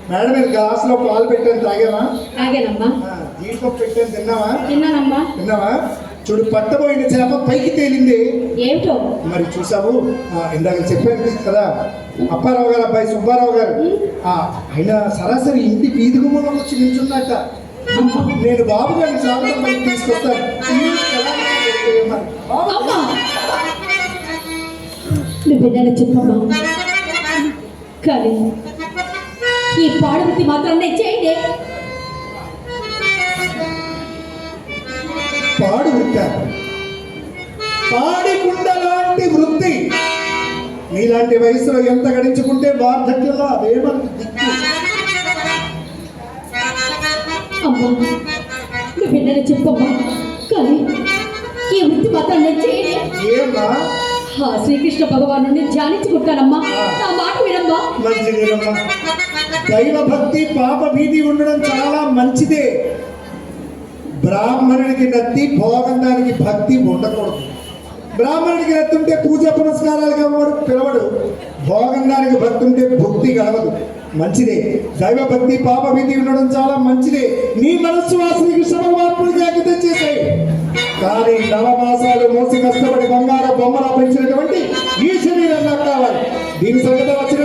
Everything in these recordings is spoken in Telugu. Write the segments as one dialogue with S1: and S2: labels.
S1: మేడం మీరు గ్లాస్లో పాలు పెట్టాను తాగావా?
S2: తాగానమ్మా.
S1: దీంట్లో పెట్టాను తిన్నావా?
S2: తిన్నానమ్మా.
S1: తిన్నావా? చూడు పట్టబోయిన చేప పైకి తేలింది.
S2: ఏమిటో
S1: మరి చూసావు? ఇందాక చెప్పాను కదా అప్పారావు గారు అబ్బాయి సుబ్బారావు గారు ఆయన సరాసరి ఇంటి వీధి గుమ్మంలో వచ్చి నిల్చున్నట్ట. నేను బాబు గారిని స్వాగతం పైకి తీసుకొస్తాను.
S2: నువ్వేదైనా చెప్పమ్మా, కానీ ఈ పాడవృత్తి మాత్రం నేను చేయండి.
S1: పాడు వృత్తి, పాడికుండ లాంటి వృత్తి నీలాంటి వయసులో ఎంత గడించుకుంటే వార్ధక్యంలో అదే మనకు దిక్కు.
S2: అమ్మా నువ్వేదైనా చెప్పమ్మా, కానీ ఈ వృత్తి మాత్రం నేను చేయండి.
S1: ఏమ్మా?
S2: శ్రీకృష్ణ భగవాను ధ్యానించుకుంటానమ్మా, నా మాట వినమ్మా.
S1: మంచిదేనమ్మా. దైవ భక్తి పాప భీతి ఉండడం చాలా మంచిదే. బ్రాహ్మణుడికి నత్తి భోగందానికి భక్తి ఉండకూడదు. బ్రాహ్మణుడికి నత్తి ఉంటే పూజ పునస్కారాలుగా పిలవడు, భోగందానికి భక్తి ఉంటే భక్తి కలవదు. మంచిదే. దైవ భక్తి పాప భీతి ఉండడం చాలా మంచిదే. నీ మనస్సు ఆ శ్రీకృష్ణ భగవానుడికి అంకితం చేశాయి. కానీ నవమాసాలు మోసి కష్టపడి బంగారు బొమ్మలా పెంచినటువంటి ఈ శరీరం నాకు కావాలి. దీని సంగతి వచ్చిన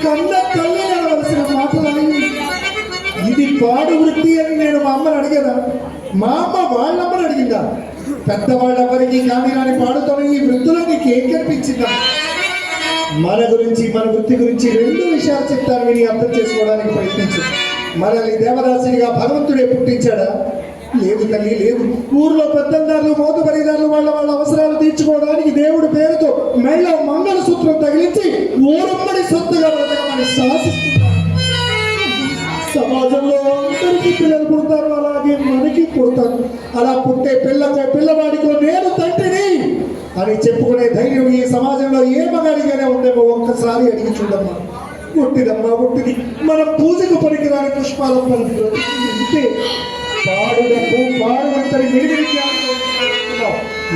S1: కన్న తల్లి అనవలసిన మాటలని ఇది పాడు వృత్తి అని నేను మా అమ్మని అడిగాను. మా అమ్మ వాళ్ళమ్మని అడిగిందా? పెద్దవాళ్ళెవరికి కానీ రాని పాడుతాను ఈ వృత్తిలో నీకు ఏం కనిపించిందా? మన గురించి మన వృత్తి గురించి రెండు విషయాలు చెప్తాను, విని అర్థం చేసుకోవడానికి ప్రయత్నించు. మనల్ని దేవదాసునిగా భగవంతుడే పుట్టించాడా? లేదు తల్లి, లేదు. ఊర్లో పెద్దదారులు మోతుబరిదారులు వాళ్ళ అవసరాలు తీర్చుకోవడానికి దేవుడి పేరుతో మహిళ మంగళసూత్రం తగిలించి ఊరమ్మడి సొత్తుగా బ్రతకమని శాసిస్తున్నారు. సమాజంలో అందరికీ పిల్లలు పుడతారు, అలాగే మనకి పుడతారు. అలా పుట్టే పిల్లవాడికో నేను తండ్రిని అని చెప్పుకునే ధైర్యం ఈ సమాజంలో ఏ మగాడిగానే ఉందేమో ఒక్కసారి అడిగి చూడమ్మా. పుట్టిదమ్మా పుట్టిది. మన పూజకు పనికిరాని పుష్పాల పనికి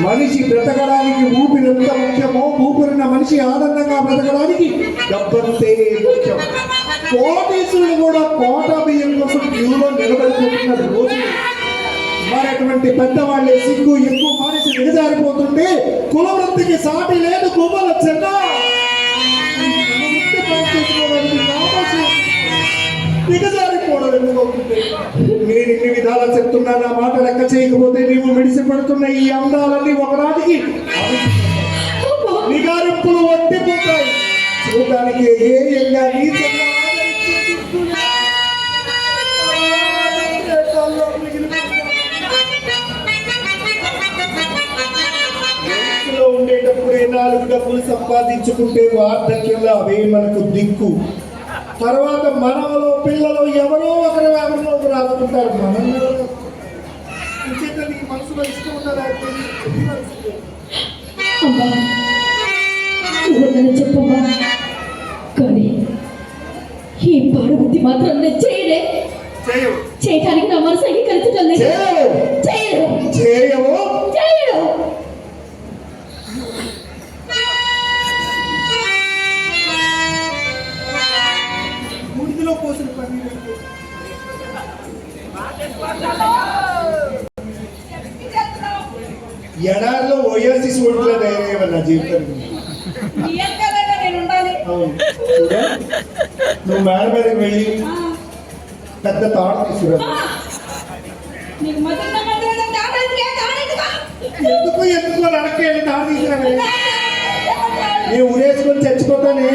S1: మనిషి బ్రతకడానికి ఊపిరి ఎంత ముఖ్యమో, ఊపిరిన మనిషి ఆనందంగా బ్రతకడానికి డబ్బంతే ముఖ్యం. కోటీసులు కూడా కోట బియ్యం కోసం క్యూలో నిలబడిపోతున్న రోజు. మరి అటువంటి పెద్దవాళ్ళే సిగ్గు ఎక్కువ మనిషి దిగజారిపోతుంటే కులవృత్తికి సాటి లేదు. గుమ్మల చెన్న దిగజారిపోవడం ఎందుకవుతుంది? నేను ఇన్ని విధాలా చెప్తున్నా, నా మాట లెక్క చేయకపోతే నీవు మిడిసి పెడుతున్న ఈ అందాలన్నీ ఒకనాటికి నిగారింపులు వండిపోతాయి. చూడడానికి ఏయంగా ఉండేటప్పుడే 4 డబ్బులు సంపాదించుకుంటే వార్ధక్యంలో అవే మనకు దిక్కు. తర్వాత మనలో పిల్లలు ఎవరో ఒకరు రాసుకుంటారు. మనసులో ఇష్టం ఉండాలి.
S2: చెప్పమ్మా, కానీ ఈ పాడబుద్ధి మాత్రం నేను చేయలే. చేయటానికి నా మనసు అంగీకరించడం లేదు. చేయవు. ఎడారిలో ఓయాసిస్ ఒంట్లో తయారయ్యేవారు నా జీవితం. నువ్వు మేడ మీదకి వెళ్ళి పెద్ద తాడు తీసుకురా. ఎందుకు నడక వెళ్ళి తాడు తీసుకురా. నేను ఊరేసుకొని చచ్చిపోతానే.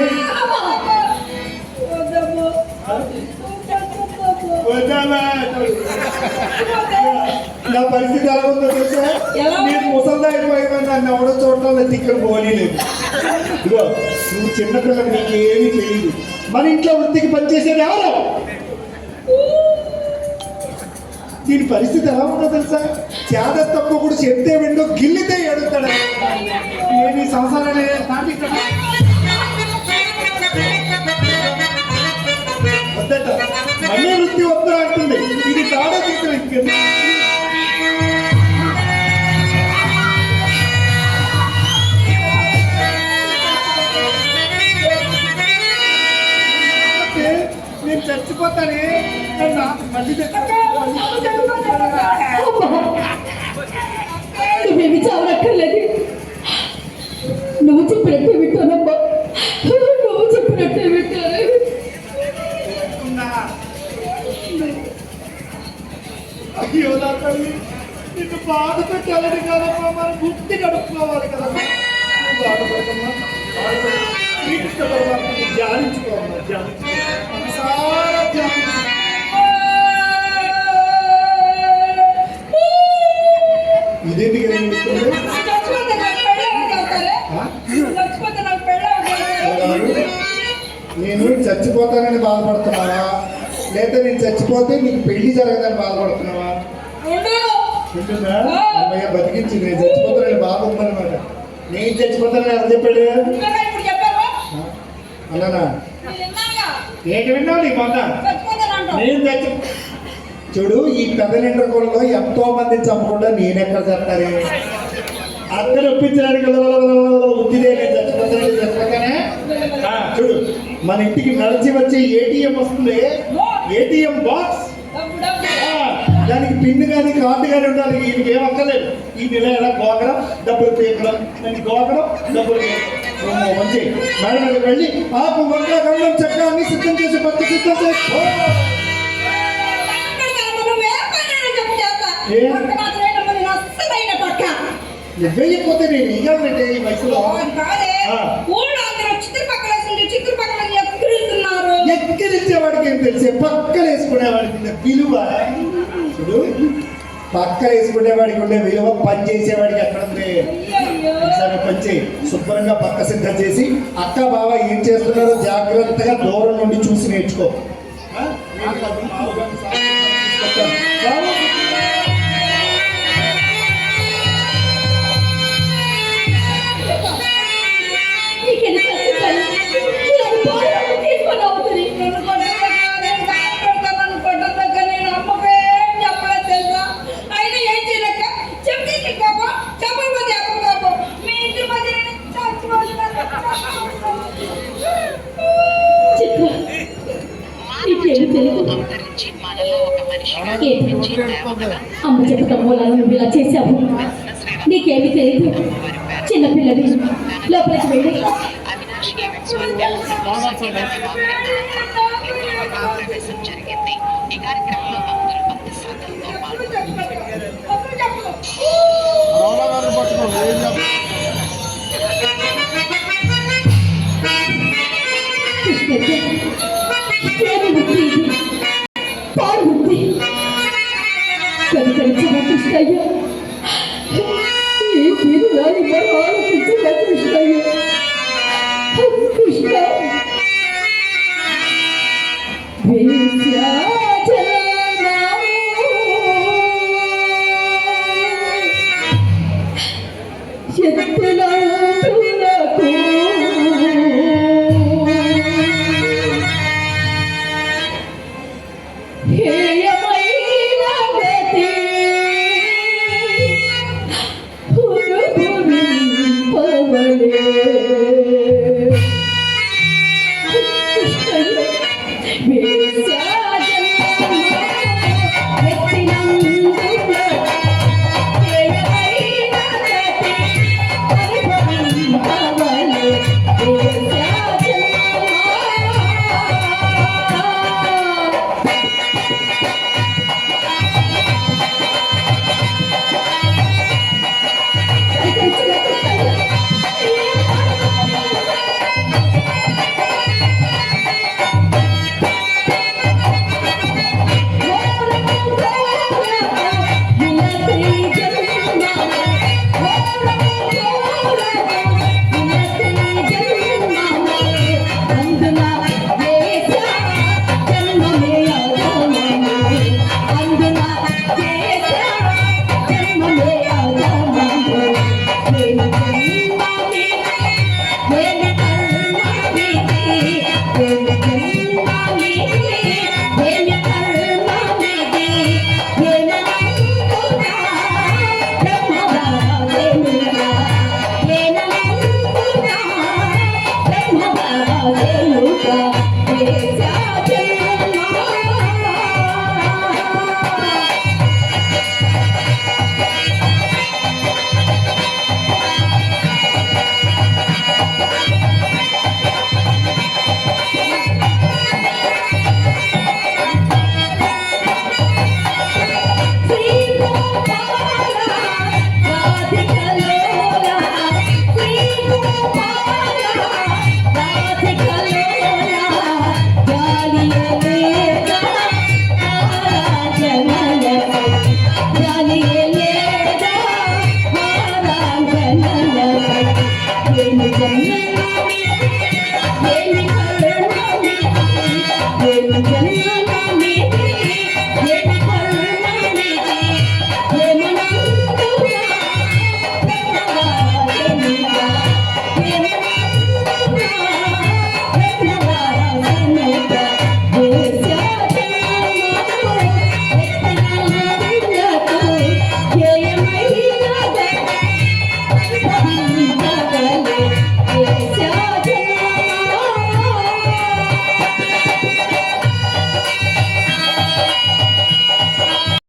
S2: నా పరిస్థితి ఎలా ఉందో తెలుసా? నేను ముసల్దా అయిపోయాను. నన్ను ఎవడో చూడటం ఇక్కడ పోనీలేదు. ఇదిగో నువ్వు చిన్నపిల్లలు, నీకేమీ తెలియదు. మన ఇంట్లో వృత్తికి పనిచేసేది ఎవరు? దీని పరిస్థితి ఎలా ఉందో తెలుసా? చేదస్తమ్మకుడు చెప్తే విండో గిల్లితే ఎడుతాడు. సంసారాన్ని నాటి వద్దట మళ్ళీ వృత్తి వద్దు అంటుంది. ఇది తాడో చిత్రం నేను చచ్చిపోతానే మళ్ళీ
S3: నువ్వేమి చావనక్కర్లేదు. నువ్వు చెప్పినట్టే వింటానమ్మా, నువ్వు చెప్పినట్టే వింటాను.
S2: అయ్యో నా తల్లి, నిన్ను బాధ పెట్టాలని కాదమ్మా, మన గుర్తి గడుపుకోవాలి కదమ్మా. నువ్వు బాధపడకమ్మా, శ్రీకృష్ణ పరమాత్మని ధ్యానించుకోమ్మా, ధ్యానించుకో, మనసారా ధ్యానించుకో. ఇదేంటి నేను చచ్చిపోతానని బాధపడుతున్నావా, లేదా నేను చచ్చిపోతే నీకు పెళ్లి జరగదని బాధపడుతున్నావా? ఉంటుందా? అమ్మయ్య బతికించి నేను చచ్చిపోతానని బాధ ఉందన్నమాట. నేను చచ్చిపోతానని ఎవరు చెప్పాడు అన్నానా? ఏంటి విన్నావు నీ మొన్న? నేను చచ్చి చూడు, ఈ పెద్ద నిండ్రకులలో ఎంతో మంది చంపకుండా నేనెక్కడ చెప్తానే? అందరూ ఒప్పించడానికి ఉద్దిదే నేను చచ్చిపోతానని చెప్పగానే చూడు, మన ఇంటికి నడిచి వచ్చే ఏటీఎం వస్తుంది, ఏటీఎం బాక్స్, దానికి పిన్ కానీ కార్డు కానీ ఉండాలి. ఈయనకి ఏం అక్కర్లేదు. ఈ నెల ఎలా గోకడం, డబ్బులు పీకడం, దాన్ని గోకడం, డబ్బులు మంచి మేడం వెళ్ళి ఆపు వంక గండం చక్క అన్ని సిద్ధం చేసి పక్క సిద్ధం చేసుకో. వెళ్ళిపోతే నేను ఇవ్వాలంటే ఈ వయసులో ఎక్కిరించేవాడికి ఏం తెలిసే, పక్కన వేసుకునేవాడికి విలువ. చూడు, పక్కన వేసుకునేవాడికి ఉండే విలువ పని చేసేవాడికి ఎక్కడ ఉంది? సరే పని చేయి, శుభ్రంగా పక్క సిద్ధం చేసి అక్క బావ ఏం చేస్తున్నారో జాగ్రత్తగా దూరం నుండి చూసి నేర్చుకో.
S3: అమ్మ చెప్పటం మూలాలు నువ్వు ఇలా చేశావు. నీకేమి తెలియదు. చిన్నపిల్లడి లోపలికి వెళ్ళి
S4: జరిగింది. ఈ కార్యక్రమంలో భక్తులు భక్తి శ్రద్ధలతో
S3: కృష్ణయ్య, ఈ తీరు రాని మరో ఆలోచించిన కృష్ణయ్య, కృష్ణ నేను జన్మలోని